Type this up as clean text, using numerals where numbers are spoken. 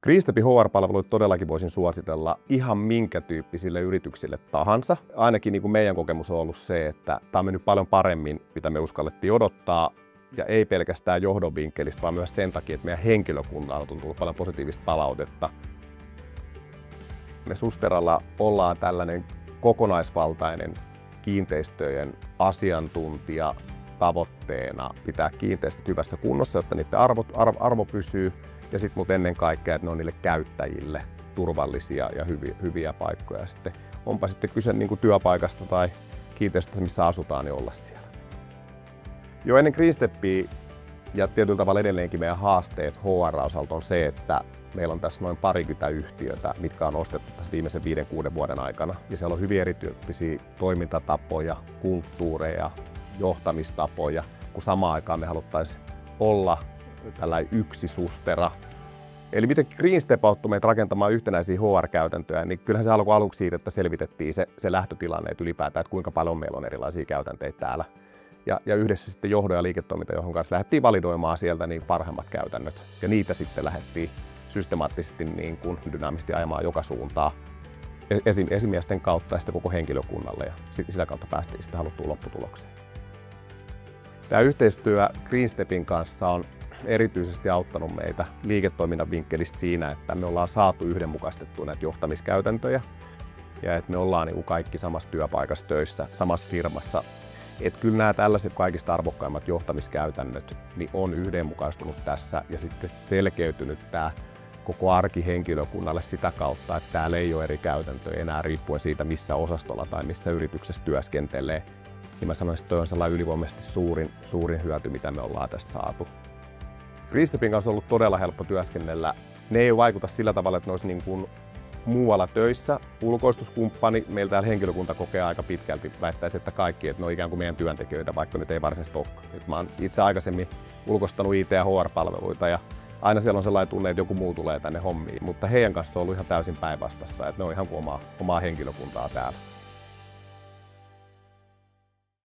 Greenstepin HR-palveluita todellakin voisin suositella ihan minkä tyyppisille yrityksille tahansa. Ainakin niin kuin meidän kokemus on ollut se, että tämä on mennyt paljon paremmin, mitä me uskallettiin odottaa. Ja ei pelkästään johdon vinkkelistä, vaan myös sen takia, että meidän henkilökunnalla on tullut paljon positiivista palautetta. Me Susteralla ollaan tällainen kokonaisvaltainen kiinteistöjen asiantuntija tavoitteena pitää kiinteistöt hyvässä kunnossa, jotta niiden arvo pysyy. Ja sitten mutta ennen kaikkea, että ne on niille käyttäjille turvallisia ja hyviä paikkoja. Sitten, onpa sitten kyse niin kuin työpaikasta tai kiinteistöstä, missä asutaan, niin olla siellä. Jo ennen Greenstepia ja tietyllä tavalla edelleenkin meidän haasteet HR-osalta on se, että meillä on tässä noin 20 yhtiötä, mitkä on ostettu tässä viimeisen 5-6 vuoden aikana. Ja siellä on hyvin erityyppisiä toimintatapoja, kulttuureja, johtamistapoja, kun samaan aikaan me haluttaisiin olla tällainen yksi Sustera. Eli miten Greenstep auttoi meitä rakentamaan yhtenäisiä HR-käytäntöjä, niin kyllähän se alkoi aluksi siitä, että selvitettiin se lähtötilanne, että ylipäätään, että kuinka paljon meillä on erilaisia käytänteitä täällä. Ja yhdessä sitten johdon ja liiketoimintajohdon kanssa lähdettiin validoimaan sieltä niin parhaimmat käytännöt. Ja niitä sitten lähdettiin systemaattisesti niin kuin dynaamisesti ajamaan joka suuntaan esimiesten kautta ja sitten koko henkilökunnalle. Ja sitä kautta päästiin sitten haluttuun lopputulokseen. Tämä yhteistyö Greenstepin kanssa on erityisesti auttanut meitä liiketoiminnan vinkkelistä siinä, että me ollaan saatu yhdenmukaistettua näitä johtamiskäytäntöjä ja että me ollaan niin kuin kaikki samassa työpaikassa töissä, samassa firmassa. Että kyllä nämä tällaiset kaikista arvokkaimmat johtamiskäytännöt niin on yhdenmukaistunut tässä ja sitten selkeytynyt tämä koko arki henkilökunnalle sitä kautta, että täällä ei ole eri käytäntöjä enää riippuen siitä, missä osastolla tai missä yrityksessä työskentelee. Niin mä sanoisin, että toi on sellainen ylivoimaisesti suurin hyöty, mitä me ollaan tästä saatu. Greenstepin kanssa on ollut todella helppo työskennellä. Ne ei vaikuta sillä tavalla, että ne olisi niin kuin muualla töissä. Ulkoistuskumppani, meillä täällä henkilökunta kokee aika pitkälti, väittäisi, että kaikki, että ne on ikään kuin meidän työntekijöitä, vaikka nyt ei varsinaisesti olekaan. Mä oon itse aikaisemmin ulkoistanut IT- ja HR-palveluita ja aina siellä on sellainen tunne, että joku muu tulee tänne hommiin, mutta heidän kanssa on ollut ihan täysin päinvastaista, että ne on ihan kuin omaa henkilökuntaa täällä.